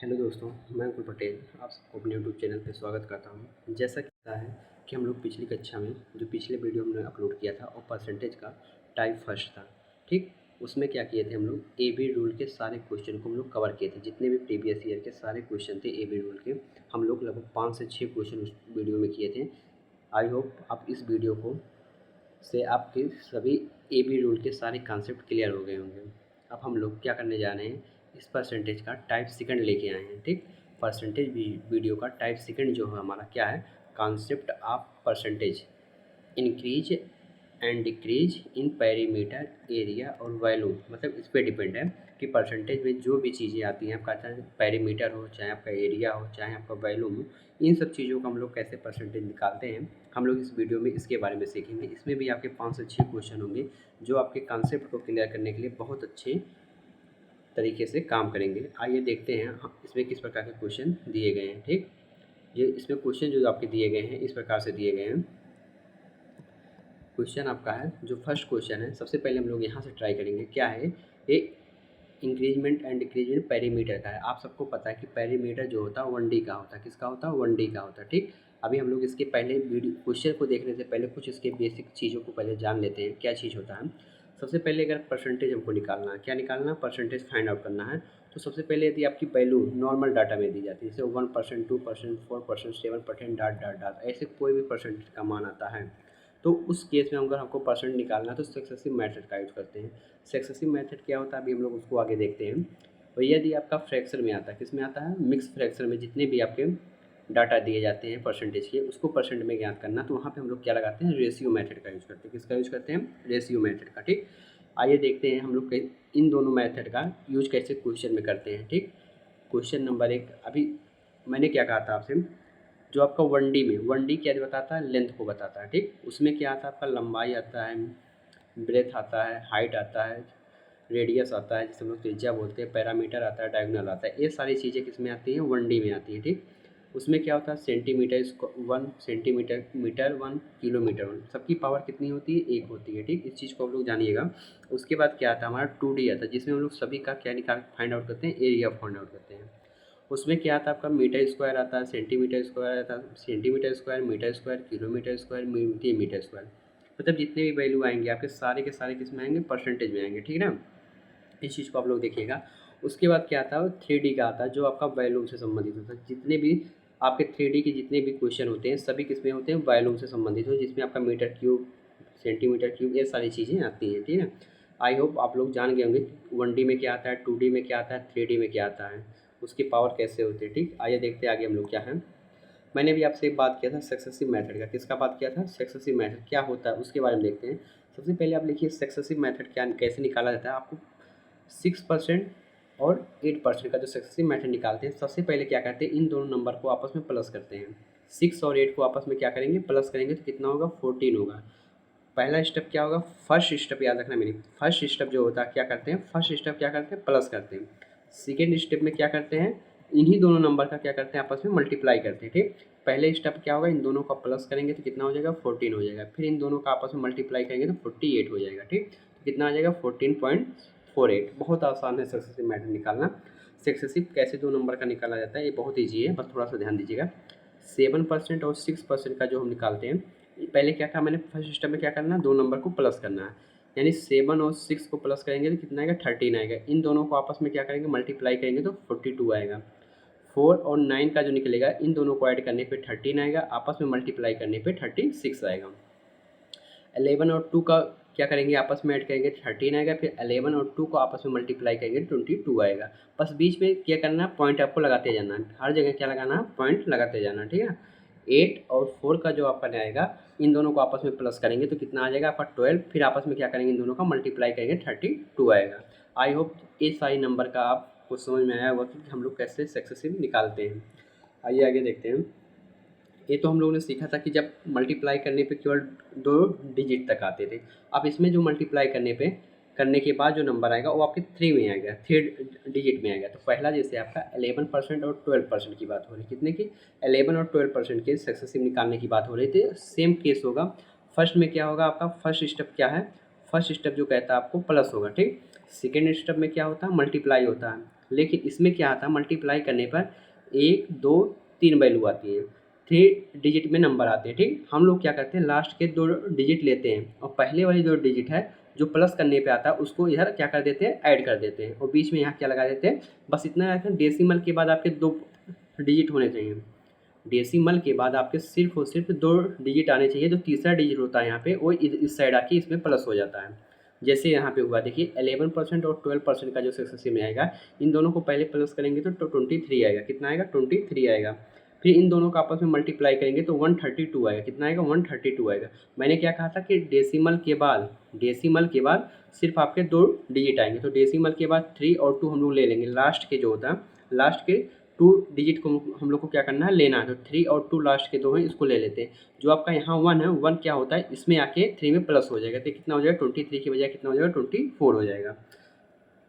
Hello दोस्तों, मैं अंकुर पटेल आप सबको अपने यूट्यूब चैनल पे स्वागत करता हूँ। जैसा कि पता है कि हम लोग पिछली कक्षा में जो पिछले वीडियो हमने अपलोड किया था और परसेंटेज का टाइप फर्स्ट था, ठीक। उसमें क्या किए थे हम लोग ए बी रूल के सारे क्वेश्चन को हम लोग कवर किए थे। जितने भी प्रीवियस ईयर के सारे क्वेश्चन थे ए बी रूल के, हम लोग लगभग 5 से 6 क्वेश्चन उस वीडियो में किए थे। आई होप आप इस वीडियो को से आपके सभी ए बी रूल के सारे कॉन्सेप्ट क्लियर हो गए होंगे। अब हम लोग क्या करने जा रहे हैं, इस परसेंटेज का टाइप सेकंड लेके आए हैं, ठीक। परसेंटेज वीडियो का टाइप सेकंड जो है हमारा क्या है, concept of percentage increase and decrease in perimeter area और वैल्यू। मतलब इस पर डिपेंड है कि परसेंटेज में जो भी चीज़ें आती हैं, आपका चाहे पेरीमीटर हो, चाहे आपका एरिया हो, चाहे आपका वैल्यू हो, इन सब चीज़ों का हम लोग कैसे परसेंटेज निकालते हैं, हम लोग इस वीडियो में इसके बारे में सीखेंगे। इसमें भी आपके 5 से 6 क्वेश्चन होंगे जो आपके कॉन्सेप्ट को क्लियर करने के लिए बहुत अच्छे तरीके से काम करेंगे। आइए देखते हैं इसमें किस प्रकार के क्वेश्चन दिए गए हैं, ठीक। ये इसमें क्वेश्चन जो आपके दिए गए हैं इस प्रकार से दिए गए हैं। क्वेश्चन आपका है, जो फर्स्ट क्वेश्चन है, सबसे पहले हम लोग यहाँ से ट्राई करेंगे। क्या है ये, इंक्रीजमेंट एंड डिक्रीजमेंट पेरीमीटर का है। आप सबको पता है कि पेरीमीटर जो होता है 1D का होता है। किसका होता है? 1D का होता है, ठीक। अभी हम लोग इसके पहले वीडियो क्वेश्चन को देखने से पहले कुछ इसके बेसिक चीज़ों को पहले जान लेते हैं, क्या चीज़ होता है। सबसे पहले अगर परसेंटेज हमको निकालना है, क्या निकालना है, परसेंटेज फाइंड आउट करना है। तो सबसे पहले यदि आपकी वैल्यू नॉर्मल डाटा में दी जाती है, जैसे 1%, 2%, 4%, 7%, डाट डाट डाट, ऐसे कोई भी परसेंटेज का मान आता है, तो उस केस में अगर हमको परसेंट निकालना है तो सक्सेसिव मेथड का यूज़ करते हैं। सक्सेसिव मेथड क्या होता है, अभी हम लोग उसको आगे देखते हैं। और यदि आपका फ्रैक्शन में आता है, किस में आता है, मिक्स फ्रैक्शन में, जितने भी आपके डाटा दिए जाते हैं परसेंटेज के, उसको परसेंट में ज्ञात करना, तो वहाँ पे हम लोग क्या लगाते हैं, रेशियो मेथड का यूज़ करते हैं। किसका यूज़ करते हैं? रेशियो मेथड का, ठीक। आइए देखते हैं हम लोग इन दोनों मेथड का यूज कैसे क्वेश्चन में करते हैं, ठीक। क्वेश्चन नंबर 1, अभी मैंने क्या कहा था आपसे, जो आपका 1D में, 1D क्या बताता है, लेंथ को बताता है, ठीक। उसमें क्या आता है, आपका लंबाई आता है, ब्रेथ आता है, हाइट आता है, रेडियस आता है, जिसे हम लोग त्रिज्या बोलते हैं, पैरामीटर आता है, डायगोनल आता है। ये सारी चीज़ें किस में आती हैं, 1D में आती हैं, ठीक। उसमें क्या होता है, सेंटीमीटर 1 सेंटीमीटर, मीटर 1, किलोमीटर 1, सबकी पावर कितनी होती है, 1 होती है, ठीक। इस चीज़ को आप लोग जानिएगा। उसके बाद क्या आता है, हमारा 2D आता है, जिसमें हम लोग सभी का क्या निकाल फाइंड आउट करते हैं, एरिया फाइंड आउट करते हैं। उसमें क्या आता है, आपका मीटर स्क्वायर आता है, सेंटीमीटर स्क्वायर आता है, centimetre square, metre square, kilometre square, millimetre square. मतलब जितने भी वैल्यू आएंगे आपके सारे के सारे किस में आएंगे, परसेंटेज में आएंगे, ठीक है ना। इस चीज़ को आप लोग देखिएगा। उसके बाद क्या आता है, 3D का आता है, जो आपका वॉल्यूम से संबंधित होता है। जितने भी आपके 3D के जितने भी क्वेश्चन होते हैं सभी किस में होते हैं, वॉल्यूम से संबंधित हो, जिसमें आपका मीटर क्यूब, सेंटीमीटर क्यूब, ये सारी चीज़ें आती हैं, ठीक है। आई होप आप लोग जान गए होंगे 1D में क्या आता है, 2D में क्या आता है, 3D में क्या आता है, उसकी पावर कैसे होती है, ठीक। आइए देखते हैं आगे हम लोग क्या है। मैंने भी आपसे एक बात किया था सक्सेसिव मेथड का। किसका बात किया था? सक्सेसिव मेथड क्या होता है उसके बारे में देखते हैं। सबसे पहले आप लिखिए सक्सेसिव मेथड क्या, कैसे निकाला जाता है। आपको 6% और 8% का जो सक्सेसिव मेथड निकालते हैं, सबसे पहले क्या करते हैं, इन दोनों नंबर को आपस में प्लस करते हैं। 6 और 8 को आपस में क्या करेंगे, प्लस करेंगे, तो कितना होगा, 14 होगा। पहला स्टेप क्या होगा, फर्स्ट स्टेप याद रखना मेरी, फर्स्ट स्टेप जो होता है क्या करते हैं, फर्स्ट स्टेप क्या करते हैं, प्लस करते हैं। सेकेंड स्टेप में क्या करते हैं, इन्हीं दोनों नंबर का क्या करते हैं, आपस में मल्टीप्लाई करते हैं, ठीक। पहले स्टेप क्या होगा, इन दोनों का प्लस करेंगे तो कितना हो जाएगा, 14 हो जाएगा। फिर इन दोनों का आपस में मल्टीप्लाई करेंगे तो 48 हो जाएगा, ठीक। तो कितना आ जाएगा, 14.48। बहुत आसान है सक्सेसिव मेथड निकालना। सक्सेसिव कैसे दो नंबर का निकाला जाता है, ये बहुत ईजी है, बस थोड़ा सा ध्यान दीजिएगा। 7% और 6% का जो हम निकालते हैं, पहले क्या कहा मैंने, फर्स्ट स्टेप में क्या करना है, दो नंबर को प्लस करना है। यानी 7 और 6 को प्लस करेंगे तो कितना आएगा, 13 आएगा। इन दोनों को आपस में क्या करेंगे, मल्टीप्लाई करेंगे तो 42 आएगा। 4 और 9 का जो निकलेगा, इन दोनों को ऐड करने पे 13 आएगा, आपस में मल्टीप्लाई करने पे 36 आएगा। 11 और 2 का क्या करेंगे, आपस में ऐड करेंगे 13 आएगा। फिर 11 और 2 को आपस में मल्टीप्लाई करेंगे 22 आएगा। बस बीच में क्या करना है, पॉइंट आपको लगाते जाना है, हर जगह क्या लगाना है, पॉइंट लगाते जाना है, ठीक है। 8 और 4 का जो आपका आएगा, इन दोनों को आपस में प्लस करेंगे तो कितना आ जाएगा आपका 12। फिर आपस में क्या करेंगे, इन दोनों का मल्टीप्लाई करेंगे 32 आएगा। आई होप इस सारी नंबर का आपको समझ में आया होगा कि हम लोग कैसे सक्सेसिव निकालते हैं। आइए आगे देखते हैं। ये तो हम लोगों ने सीखा था कि जब मल्टीप्लाई करने पे केवल 2 डिजिट तक आते थे। अब इसमें जो मल्टीप्लाई करने के बाद जो नंबर आएगा वो आपके 3 में आएगा, 3 डिजिट में आएगा। तो पहला जैसे आपका 11% और 12% की बात हो रही, कितने की, 11 और 12% के सक्सेसिव निकालने की बात हो रही थी। सेम केस होगा। फर्स्ट में क्या होगा आपका, फर्स्ट स्टेप क्या है, फर्स्ट स्टेप जो कहता है आपको प्लस होगा, ठीक। सेकेंड स्टेप में क्या होता है, मल्टीप्लाई होता है, लेकिन इसमें क्या आता है, मल्टीप्लाई करने पर 1 2 3 वैल्यू आती है, 3 डिजिट में नंबर आते हैं। ठीक, हम लोग क्या करते हैं, लास्ट के 2 डिजिट लेते हैं और पहले वाली 2 डिजिट है जो प्लस करने पे आता है उसको इधर क्या कर देते हैं, ऐड कर देते हैं, और बीच में यहाँ क्या लगा देते हैं, बस इतना रखें। डेसिमल के बाद आपके 2 डिजिट होने चाहिए, डेसिमल के बाद आपके सिर्फ और सिर्फ 2 डिजिट आने चाहिए। जो तीसरा डिजिट होता है यहाँ पे वो इस साइड आके इसमें प्लस हो जाता है। जैसे यहाँ पे हुआ देखिए 11% और 12% का जो सक्सेसिव में आएगा, इन दोनों को पहले प्लस करेंगे तो 23 आएगा। कितना आएगा, 23 आएगा। फिर इन दोनों का आपस में मल्टीप्लाई करेंगे तो 132 आएगा। कितना आएगा, 132 आएगा। मैंने क्या कहा था कि डेसिमल के बाद सिर्फ आपके 2 डिजिट आएंगे, तो डेसिमल के बाद 3 और 2 हम लोग ले लेंगे। लास्ट के जो होता है, लास्ट के 2 डिजिट को हम लोग को क्या करना है, लेना है। तो 3 और 2 लास्ट के 2 हैं, इसको ले लेते हैं। जो आपका यहाँ 1 है, 1 क्या होता है, इसमें आके 3 में प्लस हो जाएगा, तो कितना हो जाएगा, 23 की बजाय कितना हो जाएगा, 24 हो जाएगा।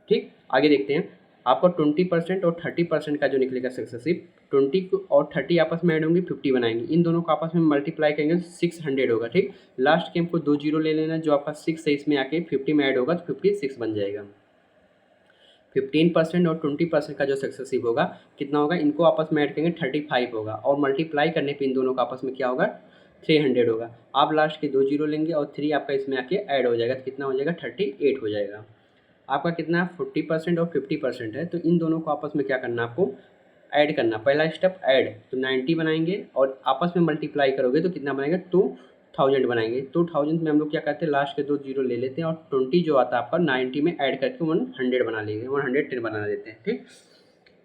ठीक, आगे देखते हैं। आपका 20% और 30% का जो निकलेगा सक्सेसिव, 20 और 30 आपस में ऐड होंगे, 50 बनाएंगे। इन दोनों को आपस में मल्टीप्लाई करेंगे 600 होगा। ठीक, लास्ट के हमको 2 जीरो ले लेना, जो आपका 6 है इसमें आके 50 में ऐड होगा तो 56 बन जाएगा। 15% और 20% का जो सक्सेसिव होगा कितना होगा, इनको आपस में ऐड करेंगे 35 होगा, और मल्टीप्लाई करने पे इन दोनों का आपस में क्या होगा, 300 होगा। आप लास्ट के 2 जीरो लेंगे और 3 आपका इसमें आके ऐड हो जाएगा, तो कितना हो जाएगा, 38 हो जाएगा। आपका कितना 40% और 50% है, तो इन दोनों को आपस में क्या करना, आपको ऐड करना। पहला स्टेप ऐड, तो 90 बनाएंगे और आपस में मल्टीप्लाई करोगे तो कितना बनाएगा, 2000 बनाएंगे। 2000 में हम लोग क्या करते हैं, लास्ट के 2 जीरो ले लेते हैं और 20 जो आता है आपका 90 में ऐड करके 100 बना लेंगे, 110 बना देते हैं। ठीक,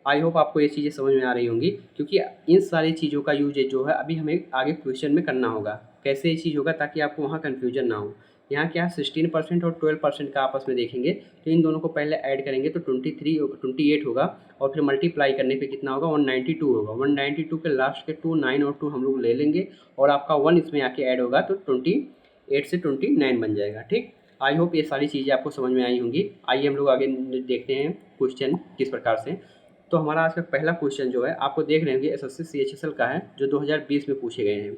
आई होप आपको ये चीज़ें समझ में आ रही होंगी, क्योंकि इन सारी चीज़ों का यूज जो है अभी हमें आगे क्वेश्चन में करना होगा। कैसे ये चीज़ होगा, ताकि आपको वहाँ कन्फ्यूजन ना हो। यहाँ क्या 16% और 12% का आपस में देखेंगे, तो इन दोनों को पहले ऐड करेंगे तो 28 होगा, और फिर मल्टीप्लाई करने पे कितना होगा, 192 होगा। 192 के लास्ट के 2 9 और 2 हम लोग ले लेंगे, और आपका 1 इसमें आके ऐड होगा तो 28 से 29 बन जाएगा। ठीक, आई होप ये सारी चीज़ें आपको समझ में आई होंगी। आइए हम लोग आगे देखते हैं क्वेश्चन किस प्रकार से। तो हमारा आज का पहला क्वेश्चन जो है, आपको देख रहे हैं कि SSC CHSL का है, जो 2020 में पूछे गए हैं।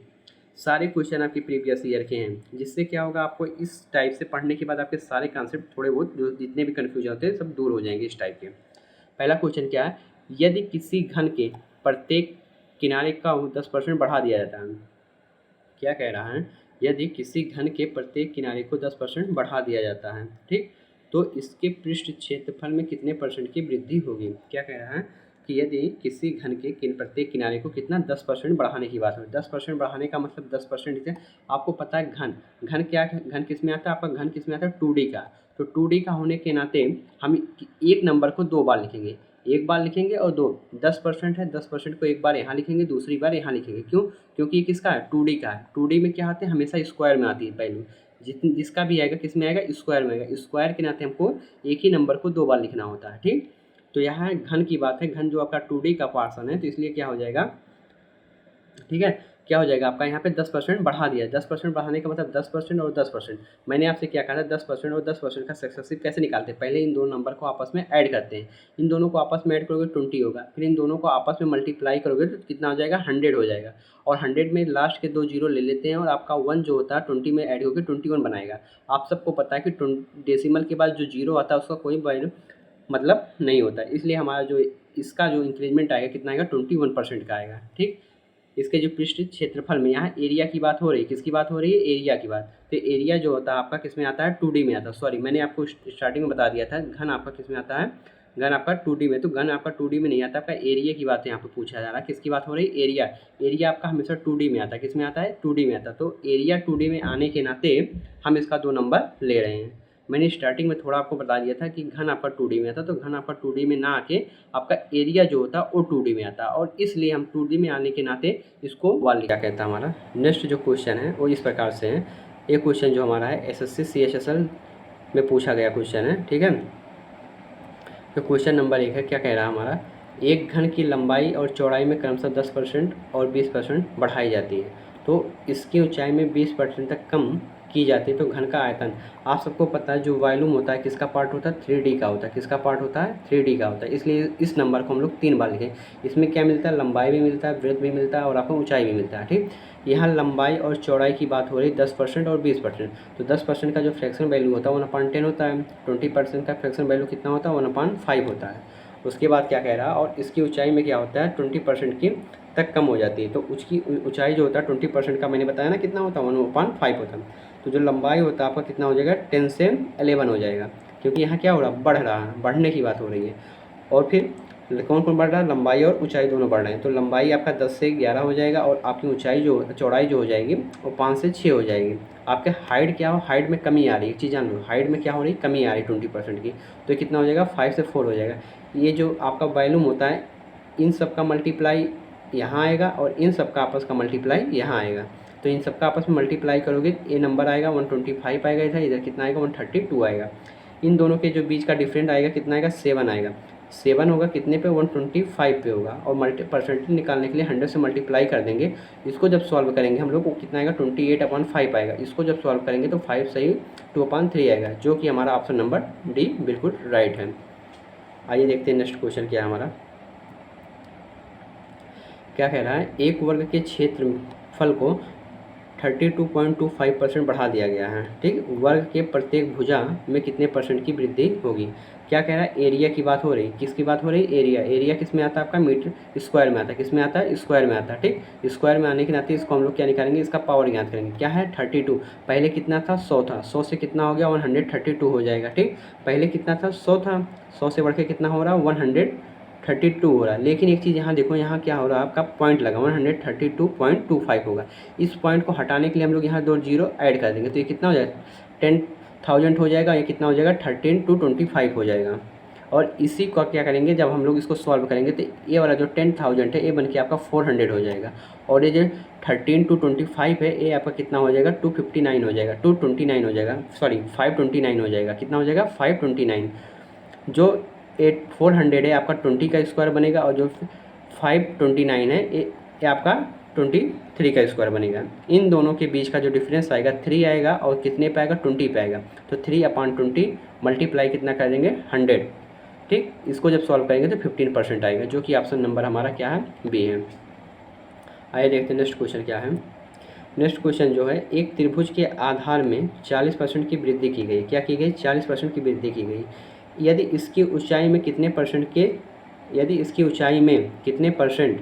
सारे क्वेश्चन आपके प्रीवियस ईयर के हैं, जिससे क्या होगा, आपको इस टाइप से पढ़ने के बाद आपके सारे कॉन्सेप्ट थोड़े बहुत जो जितने भी कन्फ्यूजन होते हैं सब दूर हो जाएंगे इस टाइप के। पहला क्वेश्चन क्या है, यदि किसी घन के प्रत्येक किनारे का 10% बढ़ा दिया जाता है। क्या कह रहा है, यदि किसी घन के प्रत्येक किनारे को 10% बढ़ा दिया जाता है, ठीक, तो इसके पृष्ठ क्षेत्रफल में कितने परसेंट की वृद्धि होगी। क्या कह रहा है कि यदि किसी घन के प्रत्येक किनारे को कितना 10% बढ़ाने की बात है। 10% बढ़ाने का मतलब 10% इसे आपको पता है, घन क्या है, घन किस में आता है, आपका घन किस में आता है, 2D का। तो 2D का होने के नाते हम एक नंबर को 2 बार लिखेंगे, एक बार लिखेंगे और 10% है, 10% को एक बार यहाँ लिखेंगे, दूसरी बार यहाँ लिखेंगे। क्यों, क्योंकि ये किसका है, 2D का है। 2D में क्या आते हैं, हमेशा स्क्वायर में आती है वैल्यू, जिसका भी आएगा किस में आएगा, स्क्वायर में आएगा। स्क्वायर के नाते हमको एक ही नंबर को 2 बार लिखना होता है। ठीक, तो यहाँ घन की बात है, घन जो आपका 2D का पार्सन है, तो इसलिए क्या हो जाएगा, ठीक है, क्या हो जाएगा आपका यहाँ पे 10% बढ़ा दिया। 10% बढ़ाने का मतलब 10% और 10%। मैंने आपसे क्या कहा था, 10% और 10% का सक्सेसिव कैसे निकालते हैं, पहले इन दोनों नंबर को आपस में ऐड करते हैं। इन दोनों को आपस में ऐड करोगे 20 होगा, फिर इन दोनों को आपस में मल्टीप्लाई करोगे तो कितना हो जाएगा, 100 हो जाएगा, और 100 में लास्ट के 2 जीरो ले लेते हैं, और आपका 1 जो होता है 20 में ऐड होकर 21 बनाएगा। आप सबको पता है कि डेसिमल के बाद जो जीरो आता है उसका कोई वैल्यू मतलब नहीं होता है, इसलिए हमारा जो इसका जो इंक्रीजमेंट आएगा कितना आएगा, 21% का आएगा। ठीक, इसके जो पृष्ठ क्षेत्रफल में, यहाँ एरिया की बात हो रही है, किसकी बात हो रही है, एरिया की बात। तो एरिया जो होता है आपका किस में आता है, 2D में आता है। सॉरी, मैंने आपको स्टार्टिंग में बता दिया था, घन आपका किस में आता है, घन आपका 2D में। तो घन आपका 2D में नहीं आता, आपका एरिया की बात यहाँ पर पूछा जा रहा है। किसकी बात हो रही है, एरिया। एरिया आपका हमेशा 2D में आता है, किस में आता है, 2D में आता है। तो एरिया 2D में आने के नाते हम इसका 2 नंबर ले रहे हैं। मैंने स्टार्टिंग में थोड़ा आपको बता दिया था कि घन आपका 2D में आता, तो घन आपका 2D में ना आके आपका एरिया जो होता है वो 2D में आता, और इसलिए हम 2D में आने के नाते इसको वाल क्या कहता है हमारा। नेक्स्ट जो क्वेश्चन है वो इस प्रकार से है। ये क्वेश्चन जो हमारा है SSC CHSL में पूछा गया क्वेश्चन है, ठीक है। तो क्वेश्चन नंबर 1 है, क्या कह रहा है हमारा, एक घन की लंबाई और चौड़ाई में क्रमशः 10% और 20% बढ़ाई जाती है, तो इसकी ऊंचाई में 20% तक कम की जाती है तो घन का आयतन आप सबको पता है जो वॉल्यूम होता है किसका पार्ट होता है 3D का होता है। किसका पार्ट होता है 3D का होता है। इसलिए इस नंबर को हम लोग 3 बार लिखें। इसमें क्या मिलता है लंबाई भी मिलता है, ब्रेथ भी मिलता है और आपको ऊंचाई भी मिलता है। ठीक, यहाँ लंबाई और चौड़ाई की बात हो रही 10% और 20%। तो 10% का जो फ्रैक्शन वैल्यू होता है 1/10 होता है। 20% का फ्रैक्शन वैल्यू कितना होता है 1/5 होता है। उसके बाद क्या कह रहा है और इसकी ऊंचाई में क्या होता है 20% की तक कम हो जाती है। तो उसकी ऊंचाई जो होता है 20% का मैंने बताया ना कितना होता है 1/5 होता है। तो जो लंबाई होता है आपका कितना हो जाएगा 10 से 11 हो जाएगा, क्योंकि यहाँ क्या हो रहा है बढ़ रहा है, बढ़ने की बात हो रही है। और फिर कौन कौन बढ़ रहा है लंबाई और ऊंचाई दोनों बढ़ रहे हैं। तो लंबाई आपका 10 से 11 हो जाएगा और आपकी ऊंचाई जो चौड़ाई जो हो जाएगी वो 5 से 6 हो जाएगी। आपके हाइट क्या हो, हाइट में कमी आ रही है, एक चीज़ जान लो, हाइट में क्या हो रही है कमी आ रही है 20% की। तो कितना हो जाएगा 5 से 4 हो जाएगा। ये जो आपका वॉल्यूम होता है इन सब का मल्टीप्लाई यहाँ आएगा और इन सब का आपस का मल्टीप्लाई यहाँ आएगा। तो इन सब का आपस में मल्टीप्लाई करोगे ये नंबर आएगा 125 आएगा इधर, इधर कितना आएगा 132 आएगा। इन दोनों के जो बीच का डिफरेंट आएगा कितना आएगा 7 आएगा। 7 होगा कितने पे 125 पे होगा और परसेंटेज निकालने के लिए 100 से मल्टीप्लाई कर देंगे। इसको जब सॉल्व करेंगे हम लोग को कितना आएगा 28/5 आएगा। इसको जब सॉल्व करेंगे तो 5 सही 2/3 आएगा, जो कि हमारा ऑप्शन नंबर डी बिल्कुल राइट है। आइए देखते हैं नेक्स्ट क्वेश्चन क्या है हमारा। क्या कह रहा है एक वर्ग के क्षेत्रफल को 32.25% बढ़ा दिया गया है। ठीक, वर्ग के प्रत्येक भुजा में कितने परसेंट की वृद्धि होगी। क्या कह रहा है एरिया की बात हो रही, किसकी बात हो रही एरिया। एरिया किस में आता है आपका मीटर स्क्वायर में आता है, किस में आता है स्क्वायर में आता है। ठीक, स्क्वायर में आने के नाते इसको हम लोग क्या निकालेंगे इसका पावर ज्ञात करेंगे। क्या है 32, पहले कितना था 100 था, 100 से कितना हो गया 132 हो जाएगा। ठीक, पहले कितना था 100 था, 100 से बढ़ के कितना हो रहा है 132 हो रहा है। लेकिन एक चीज़ यहाँ देखो यहाँ क्या हो रहा है आपका पॉइंट लगा 132.25 होगा। इस पॉइंट को हटाने के लिए हम लोग यहाँ 2 जीरो ऐड कर देंगे तो ये कितना हो जाएगा 10,000 हो जाएगा। ये कितना हो जाएगा 13 to 25 हो जाएगा। और इसी को क्या करेंगे जब हम लोग इसको सॉल्व करेंगे तो ये वाला जो 10,000 है ये बन के आपका 400 हो जाएगा। और ये जो 13 to 25 है ये आपका कितना हो जाएगा 259 हो जाएगा, 229 हो जाएगा, सॉरी 529 हो जाएगा। कितना हो जाएगा 529। जो 400 है आपका 20 का स्क्वायर बनेगा और जो 529 है ये आपका 23 का स्क्वायर बनेगा। इन दोनों के बीच का जो डिफरेंस आएगा 3 आएगा और कितने पे आएगा 20 पे आएगा। तो 3/20 मल्टीप्लाई कितना कर देंगे 100। ठीक, इसको जब सॉल्व करेंगे तो 15% आएगा, जो कि ऑप्शन नंबर हमारा क्या है बी है। आइए देखते हैं नेक्स्ट क्वेश्चन क्या है। नेक्स्ट क्वेश्चन जो है एक त्रिभुज के आधार में 40% की वृद्धि की गई। क्या की गई 40% की वृद्धि की गई। यदि इसकी ऊंचाई में कितने परसेंट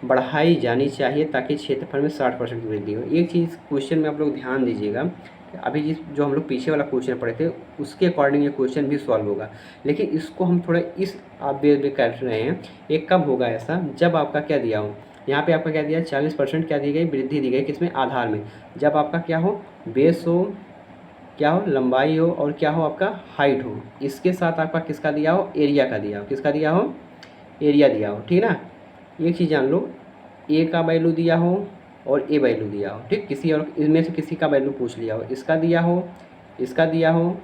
बढ़ाई जानी चाहिए ताकि क्षेत्रफल में 60% की वृद्धि हो। एक चीज़ क्वेश्चन में आप लोग ध्यान दीजिएगा, अभी जो हम लोग पीछे वाला क्वेश्चन पढ़े थे उसके अकॉर्डिंग ये क्वेश्चन भी सॉल्व होगा, लेकिन इसको हम थोड़ा इस आप बेस कर रहे हैं। एक कब होगा ऐसा जब आपका क्या दिया हो, यहाँ पे आपका क्या दिया 40% क्या दी गई वृद्धि दी गई किसमें आधार में। जब आपका क्या हो बेस हो, क्या हो लंबाई हो और क्या हो आपका हाइट हो, इसके साथ आपका किसका दिया हो एरिया का दिया हो, किसका दिया हो एरिया दिया हो। ठीक है ना, एक चीज़ जान लो ए का वैल्यू दिया हो और ए वैल्यू दिया हो। ठीक, किसी और इनमें से किसी का वैल्यू पूछ लिया हो, इसका दिया हो, इसका दिया हो,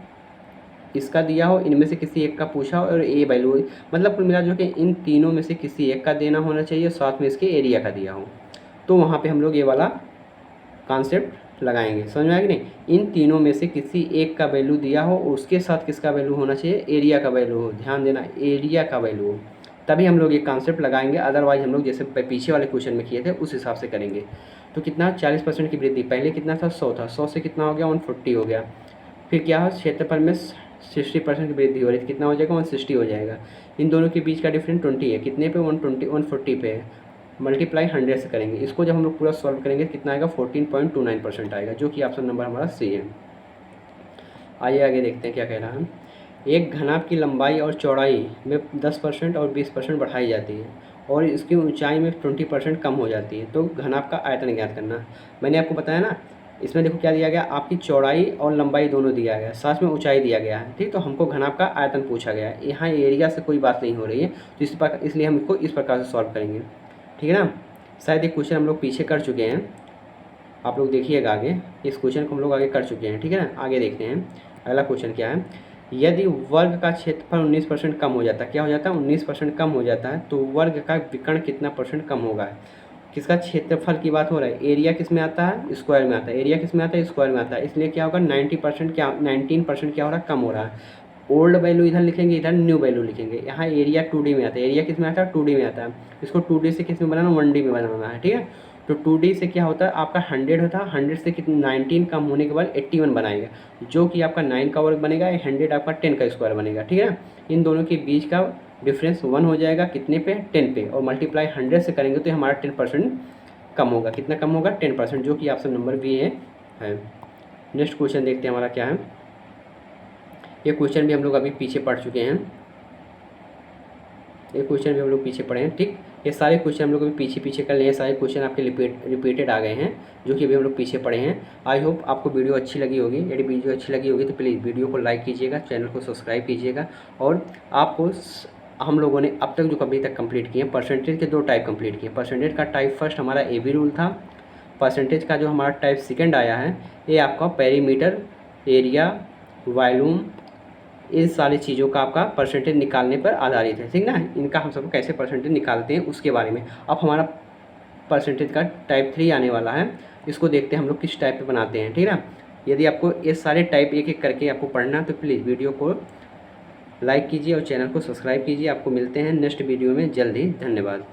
इसका दिया हो, इनमें से किसी एक का पूछा हो और ए वैल्यू, मतलब कुल मिला जो कि इन तीनों में से किसी एक का देना होना चाहिए, साथ में इसके एरिया का दिया हो। तो वहाँ पे हम लोग ये वाला कॉन्सेप्ट लगाएंगे, समझ में आया कि नहीं। इन तीनों में से किसी एक का वैल्यू दिया हो, उसके साथ किसका वैल्यू होना चाहिए एरिया का वैल्यू हो, ध्यान देना एरिया का वैल्यू हो, तभी हम लोग ये कॉन्सेप्ट लगाएंगे। अदरवाइज हम लोग जैसे पीछे वाले क्वेश्चन में किए थे उस हिसाब से करेंगे। तो कितना 40% की वृद्धि, पहले कितना था 100 था, 100 से कितना हो गया 140 हो गया। फिर क्या है क्षेत्रफल में 60% की वृद्धि हो रही है, कितना हो जाएगा 160 हो जाएगा। इन दोनों के बीच का डिफरेंस 20 है, कितने पे 140 पे है, मल्टीप्लाई 100 से करेंगे। इसको जब हम लोग पूरा सॉल्व करेंगे कितना आएगा 14.29% आएगा, जो कि ऑप्शन नंबर हमारा सी है। आइए आगे देखते हैं क्या कह रहा है। एक घनाभ की लंबाई और चौड़ाई में 10% और 20% बढ़ाई जाती है और इसकी ऊंचाई में 20% कम हो जाती है, तो घनाभ का आयतन ज्ञात करना। मैंने आपको बताया ना, इसमें देखो क्या दिया गया, आपकी चौड़ाई और लंबाई दोनों दिया गया, साथ में ऊंचाई दिया गया है। ठीक, तो हमको घनाभ का आयतन पूछा गया है, यहाँ एरिया से कोई बात नहीं हो रही है, तो इसलिए हम इसको इस प्रकार से सॉल्व करेंगे। ठीक है ना, शायद एक क्वेश्चन हम लोग पीछे कर चुके हैं, आप लोग देखिएगा आगे, इस क्वेश्चन को हम लोग आगे कर चुके हैं। ठीक है ना, आगे देखते हैं अगला क्वेश्चन क्या है। यदि वर्ग का क्षेत्रफल 19% कम हो जाता है, क्या हो जाता है 19% कम हो जाता है, तो वर्ग का विकर्ण कितना परसेंट कम होगा। किसका क्षेत्रफल की बात हो रहा है, एरिया किस में आता है, स्क्वायर में आता है, एरिया किस में आता है, स्क्वायर में आता है, इसलिए क्या होगा 90% क्या 19% क्या हो रहा है, कम हो रहा है। ओल्ड वैल्यू इधर लिखेंगे, इधर न्यू वैल्यू लिखेंगे। यहाँ एरिया 2D में आता है, एरिया किस में आता है, 2D में आता है। इसको 2D से किस में बनाना, 1D में बनाना है, ठीक है। तो 2D से क्या होता है आपका 100 होता है, 100 से कितने 19 कम होने के बाद 81 बनाएगा, जो कि आपका 9 का वर्ग बनेगा, 100 आपका 10 का स्क्वायर बनेगा, ठीक है। इन दोनों के बीच का डिफरेंस 1 हो जाएगा, कितने पे, 10 पे, और मल्टीप्लाई 100 से करेंगे तो हमारा 10% कम होगा। कितना कम होगा, 10%, जो कि ऑप्शन नंबर बी है। नेक्स्ट क्वेश्चन देखते हैं हमारा क्या है। ये क्वेश्चन भी हम लोग अभी पीछे पढ़ चुके हैं, ये क्वेश्चन भी हम लोग पीछे पढ़े हैं, ठीक। ये सारे क्वेश्चन हम लोग अभी पीछे कर लिए हैं, सारे क्वेश्चन आपके रिपीटेड आ गए हैं, जो कि अभी हम लोग पीछे पढ़े हैं। आई होप आपको वीडियो अच्छी लगी होगी। यदि वीडियो अच्छी लगी होगी तो प्लीज़ वीडियो को लाइक कीजिएगा, चैनल को सब्सक्राइब कीजिएगा। और आपको हम लोगों ने अब तक जो अभी तक कंप्लीट किए हैं, परसेंटेज के 2 टाइप कंप्लीट किए। परसेंटेज का टाइप फर्स्ट हमारा AB रूल था। परसेंटेज का जो हमारा टाइप सेकेंड आया है, ये आपका पेरीमीटर, एरिया, वॉल्यूम, इन सारी चीज़ों का आपका परसेंटेज निकालने पर आधारित है, ठीक ना। इनका हम सबको कैसे परसेंटेज निकालते हैं उसके बारे में। अब हमारा परसेंटेज का टाइप 3 आने वाला है, इसको देखते हैं हम लोग किस टाइप पे बनाते हैं, ठीक है ना। यदि आपको ये सारे टाइप एक एक करके आपको पढ़ना तो प्लीज़ वीडियो को लाइक कीजिए और चैनल को सब्सक्राइब कीजिए। आपको मिलते हैं नेक्स्ट वीडियो में जल्द ही। धन्यवाद।